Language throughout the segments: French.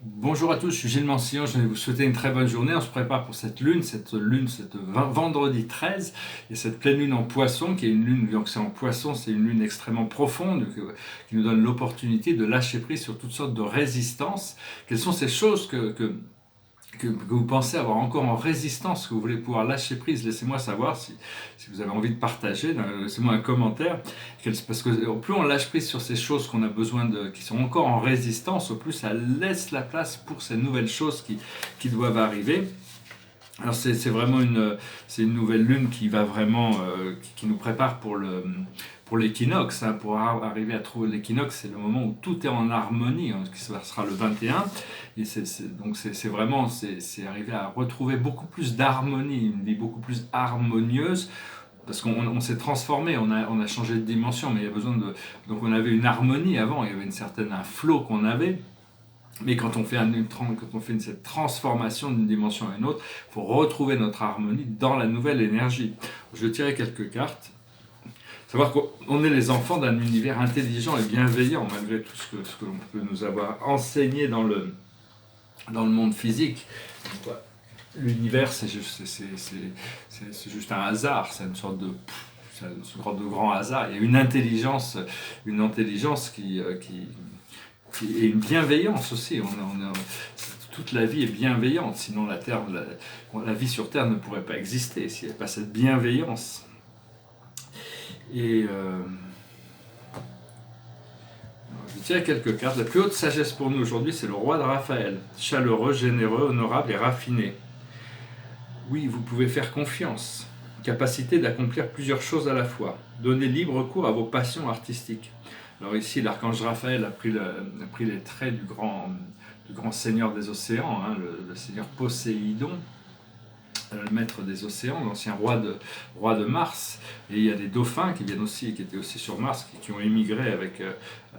Bonjour à tous, je suis Gilles Mancillon, je vais vous souhaiter une très bonne journée. On se prépare pour cette lune, vendredi 13, et cette pleine lune en poisson, qui est une lune, donc c'est en poisson, c'est une lune extrêmement profonde, qui nous donne l'opportunité de lâcher prise sur toutes sortes de résistances. Quelles sont ces choses que vous pensez avoir encore en résistance, que vous voulez pouvoir lâcher prise? Laissez-moi savoir si vous avez envie de partager, laissez-moi un commentaire. Parce que au plus on lâche prise sur ces choses qu'on a besoin qui sont encore en résistance, au plus ça laisse la place pour ces nouvelles choses qui doivent arriver. Alors c'est vraiment c'est une nouvelle lune qui va vraiment qui nous prépare pour l'équinoxe, hein. Pour arriver à trouver l'équinoxe, c'est le moment où tout est en harmonie, hein, qui sera le 21. Et donc c'est vraiment c'est arriver à retrouver beaucoup plus d'harmonie, une vie beaucoup plus harmonieuse. Parce qu'on s'est transformé, on a changé de dimension, mais il y a besoin de. Donc on avait une harmonie avant, il y avait un flow qu'on avait. Mais quand on fait, cette transformation d'une dimension à une autre, il faut retrouver notre harmonie dans la nouvelle énergie. Je vais tirer quelques cartes. Savoir qu'on est les enfants d'un univers intelligent et bienveillant, malgré tout ce que l'on peut nous avoir enseigné dans le monde physique. L'univers, c'est juste un hasard, c'est une sorte de grand hasard. Il y a une intelligence et une bienveillance aussi. Toute la vie est bienveillante, sinon la vie sur Terre ne pourrait pas exister s'il n'y avait pas cette bienveillance. Et je tiens quelques cartes. La plus haute sagesse pour nous aujourd'hui, c'est le roi de Raphaël. Chaleureux, généreux, honorable et raffiné. Oui, vous pouvez faire confiance. Capacité d'accomplir plusieurs choses à la fois. Donnez libre cours à vos passions artistiques. Alors ici, l'archange Raphaël a pris les traits du grand seigneur des océans, hein, le seigneur Poséidon, le maître des océans, l'ancien roi de Mars. Et il y a des dauphins qui étaient aussi sur Mars, qui ont émigré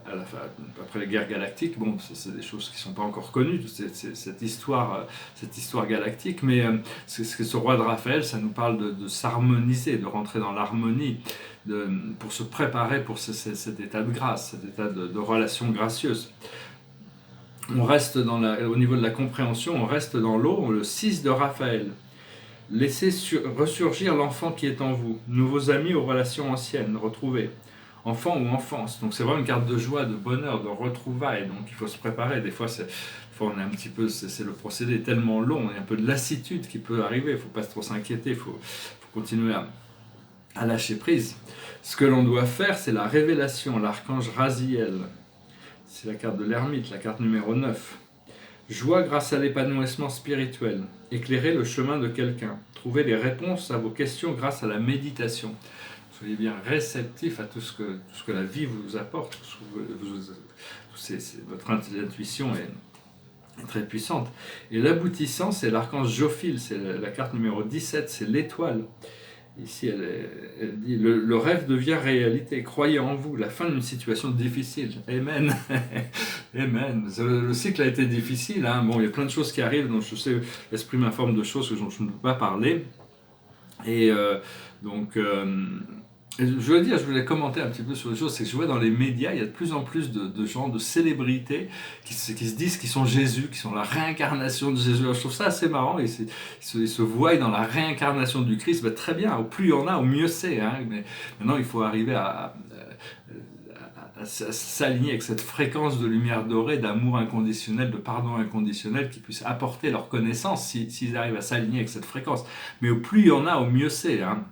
après les guerres galactiques. Bon, c'est des choses qui ne sont pas encore connues, cette histoire galactique, mais ce roi de Raphaël, ça nous parle de s'harmoniser, de rentrer dans l'harmonie, pour se préparer pour cet état de grâce, cet état de relation gracieuse. On reste au niveau de la compréhension, on reste dans l'eau, le 6 de Raphaël. Laissez ressurgir l'enfant qui est en vous, nouveaux amis aux relations anciennes, retrouvés, enfant ou enfance. Donc c'est vraiment une carte de joie, de bonheur, de retrouvailles. Donc il faut se préparer. Des fois, on est un petit peu, c'est le procédé tellement long, il y a un peu de lassitude qui peut arriver. Il ne faut pas trop s'inquiéter, il faut continuer à lâcher prise. Ce que l'on doit faire, c'est la révélation, l'archange Raziel. C'est la carte de l'ermite, la carte numéro 9. Joie grâce à l'épanouissement spirituel. Éclairer le chemin de quelqu'un. Trouver les réponses à vos questions grâce à la méditation. Soyez bien réceptifs à tout ce que la vie vous apporte. Votre intuition est très puissante. Et l'aboutissant, c'est l'archange Jophiel, c'est la carte numéro 17, c'est l'étoile. Ici, elle dit le rêve devient réalité. Croyez en vous. La fin d'une situation difficile. Amen. Amen. Le cycle a été difficile. Hein. Bon, il y a plein de choses qui arrivent. Donc, je sais, l'esprit m'informe de choses dont je ne peux pas parler. Et je voulais commenter un petit peu sur les choses, c'est que je vois dans les médias, il y a de plus en plus de gens, de célébrités qui se disent qu'ils sont Jésus, qui sont la réincarnation de Jésus. Alors, je trouve ça assez marrant, ils se voient dans la réincarnation du Christ. Ben, très bien, au plus il y en a, au mieux c'est. Hein. Mais maintenant, il faut arriver à s'aligner avec cette fréquence de lumière dorée, d'amour inconditionnel, de pardon inconditionnel, qui puisse apporter leur connaissance s'ils arrivent à s'aligner avec cette fréquence. Mais au plus il y en a, au mieux c'est. Hein.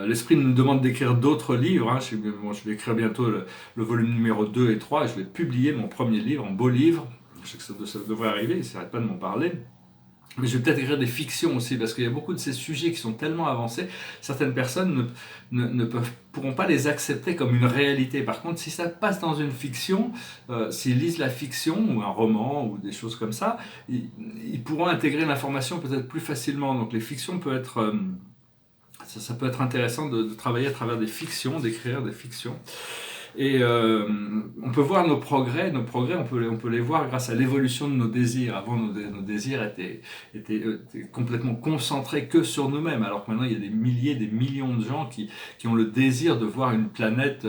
L'esprit nous demande d'écrire d'autres livres. Hein. Je vais écrire bientôt le volume numéro 2 et 3. Et je vais publier mon premier livre, un beau livre. Je sais que ça devrait arriver, il ne s'arrête pas de m'en parler. Mais je vais peut-être écrire des fictions aussi, parce qu'il y a beaucoup de ces sujets qui sont tellement avancés, certaines personnes pourront pas les accepter comme une réalité. Par contre, si ça passe dans une fiction, s'ils lisent la fiction, ou un roman, ou des choses comme ça, ils pourront intégrer l'information peut-être plus facilement. Donc les fictions peuvent être... ça peut être intéressant de travailler à travers des fictions, d'écrire des fictions. Et on peut voir nos progrès, on peut les voir grâce à l'évolution de nos désirs. Avant, nos désirs étaient complètement concentrés que sur nous-mêmes, alors que maintenant il y a des milliers, des millions de gens qui ont le désir de voir une planète,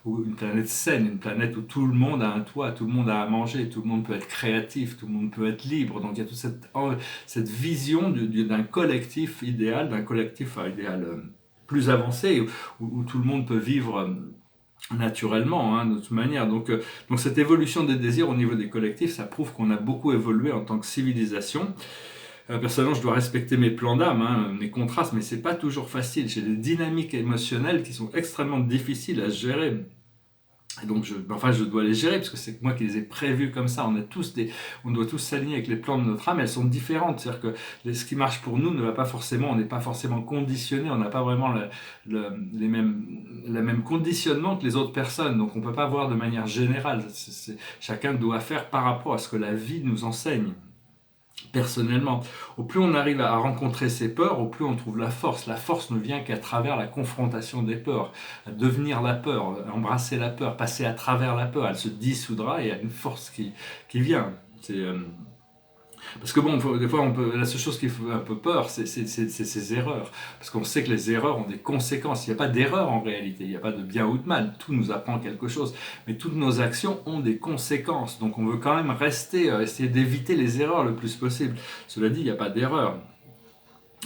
une planète saine, une planète où tout le monde a un toit, tout le monde a à manger, tout le monde peut être créatif, tout le monde peut être libre. Donc il y a toute cette vision d'un collectif idéal, d'un collectif idéal plus avancé, où tout le monde peut vivre naturellement, hein, de toute manière. Donc cette évolution des désirs au niveau des collectifs, ça prouve qu'on a beaucoup évolué en tant que civilisation. Personnellement, je dois respecter mes plans d'âme, hein, mes contrastes, mais c'est pas toujours facile. J'ai des dynamiques émotionnelles qui sont extrêmement difficiles à gérer. Et donc, je dois les gérer parce que c'est moi qui les ai prévus comme ça. On doit tous s'aligner avec les plans de notre âme. Elles sont différentes. C'est-à-dire que ce qui marche pour nous ne va pas forcément, on n'est pas forcément conditionné. On n'a pas vraiment le même conditionnement que les autres personnes. Donc, on peut pas voir de manière générale. Chacun doit faire par rapport à ce que la vie nous enseigne. Personnellement, au plus on arrive à rencontrer ses peurs, au plus on trouve la force. La force ne vient qu'à travers la confrontation des peurs, à devenir la peur, embrasser la peur, passer à travers la peur. Elle se dissoudra et il y a une force qui vient. Parce que bon, des fois, la seule chose qui fait un peu peur, c'est ces erreurs. Parce qu'on sait que les erreurs ont des conséquences. Il n'y a pas d'erreur en réalité, il n'y a pas de bien ou de mal. Tout nous apprend quelque chose. Mais toutes nos actions ont des conséquences. Donc on veut quand même essayer d'éviter les erreurs le plus possible. Cela dit, il n'y a pas d'erreur.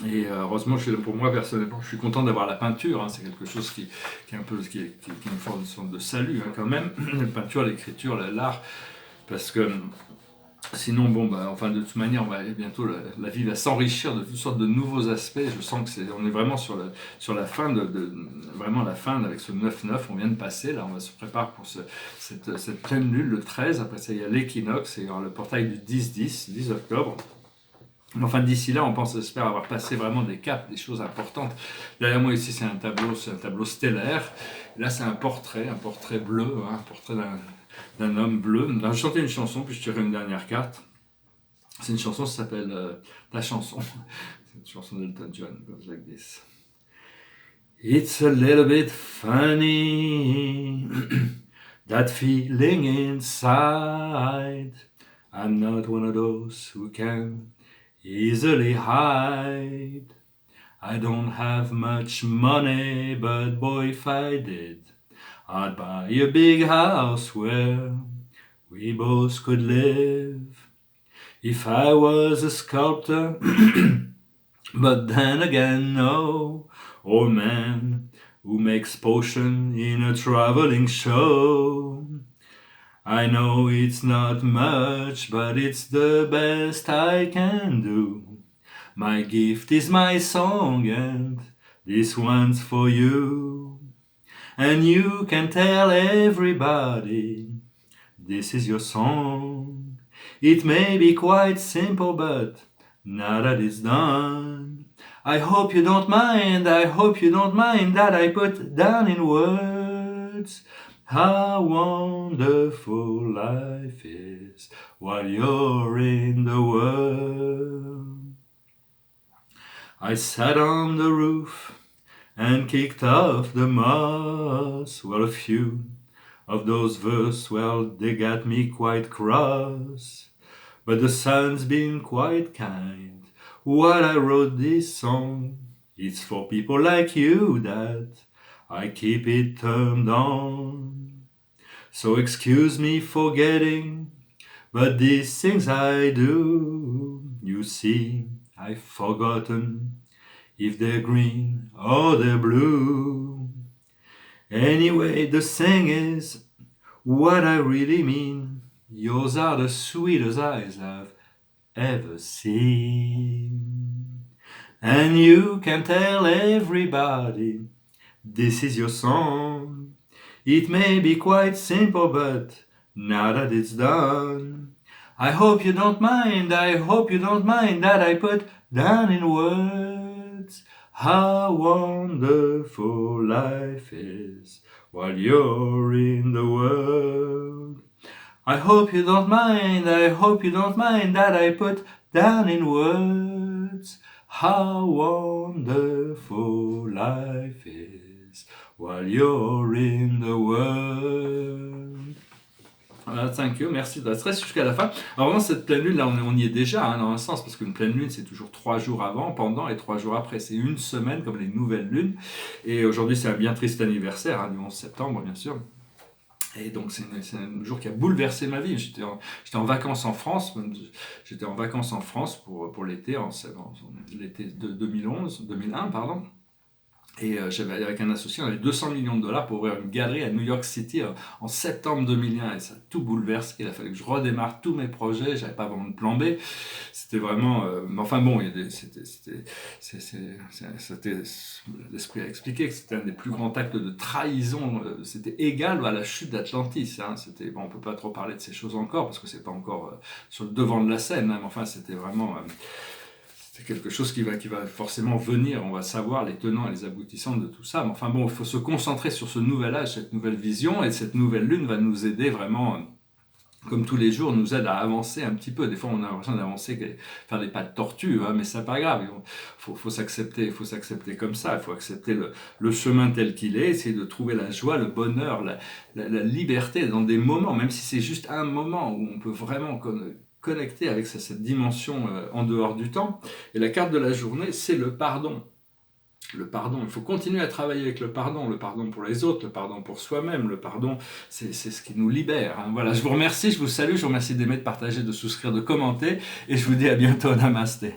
Et heureusement, pour moi personnellement, je suis content d'avoir la peinture. Hein, c'est quelque chose qui est un peu, qui est une forme de salut, hein, quand même. La peinture, l'écriture, l'art, parce que sinon, de toute manière, bientôt la vie va s'enrichir de toutes sortes de nouveaux aspects. Je sens que on est vraiment sur la fin vraiment la fin avec ce 9-9. On vient de passer, là, on va se préparer pour cette pleine lune, le 13. Après ça, il y a l'équinoxe et il y aura le portail du 10 octobre. Enfin, d'ici là, j'espère avoir passé vraiment des caps, des choses importantes. Derrière moi, ici, c'est un tableau stellaire. Et là, c'est un portrait bleu, hein, un portrait d'un homme bleu. Là, je chantais une chanson, puis je tirais une dernière carte. C'est une chanson qui s'appelle La chanson. C'est une chanson d'Elton John, goes like this. It's a little bit funny, that feeling inside. I'm not one of those who can easily hide. I don't have much money, but boy, if I did, I'd buy a big house where we both could live. If I was a sculptor, but then again, no, old man who makes potion in a traveling show. I know it's not much, but it's the best I can do. My gift is my song, and this one's for you. And you can tell everybody, this is your song. It may be quite simple, but now that it's done, I hope you don't mind, I hope you don't mind that I put down in words how wonderful life is while you're in the world. I sat on the roof and kicked off the moss. Well, a few of those verses, well, they got me quite cross. But the sun's been quite kind while I wrote this song. It's for people like you that I keep it turned on. So excuse me for getting, but these things I do. You see, I've forgotten if they're green or they're blue. Anyway, the thing is, what I really mean, yours are the sweetest eyes I've ever seen. And you can tell everybody, this is your song. It may be quite simple, but now that it's done, I hope you don't mind, I hope you don't mind that I put down in words how wonderful life is while you're in the world. I hope you don't mind, I hope you don't mind that I put down in words how wonderful life is while you're in the world. Voilà, thank you, merci. Ça reste jusqu'à la fin. Alors vraiment, cette pleine lune, là, on y est déjà, hein, dans un sens, parce qu'une pleine lune, c'est toujours 3 jours avant, pendant et 3 jours après. C'est une semaine, comme les nouvelles lunes. Et aujourd'hui, c'est un bien triste anniversaire, hein, du 11 septembre, bien sûr. Et donc, c'est un jour qui a bouleversé ma vie. J'étais en vacances en France, j'étais en vacances en France pour l'été, l'été de 2001, pardon. Et j'avais avec un associé, on avait 200 millions de dollars pour ouvrir une galerie à New York City en septembre 2001 et ça a tout bouleversé. Il a fallu que je redémarre tous mes projets, j'avais pas vraiment de plan B. C'était vraiment, enfin bon, l'esprit a expliqué que c'était un des plus grands actes de trahison. C'était égal à la chute d'Atlantis. Hein. Bon, on peut pas trop parler de ces choses encore parce que c'est pas encore sur le devant de la scène. Hein, mais enfin, c'était vraiment c'est quelque chose qui va forcément venir, on va savoir les tenants et les aboutissants de tout ça. Mais enfin bon, il faut se concentrer sur ce nouvel âge, cette nouvelle vision, et cette nouvelle lune va nous aider vraiment, comme tous les jours, nous aide à avancer un petit peu. Des fois, on a l'impression d'avancer, faire des pas de tortue, hein, mais c'est pas grave. Faut s'accepter comme ça. Il faut accepter le chemin tel qu'il est, essayer de trouver la joie, le bonheur, la liberté dans des moments, même si c'est juste un moment où on peut vraiment connecter avec cette dimension en dehors du temps. Et la carte de la journée, c'est le pardon. Le pardon, il faut continuer à travailler avec le pardon pour les autres, le pardon pour soi-même, le pardon, c'est ce qui nous libère. Hein. Voilà, je vous remercie, je vous salue, je vous remercie d'aimer, de partager, de souscrire, de commenter, et je vous dis à bientôt, namasté.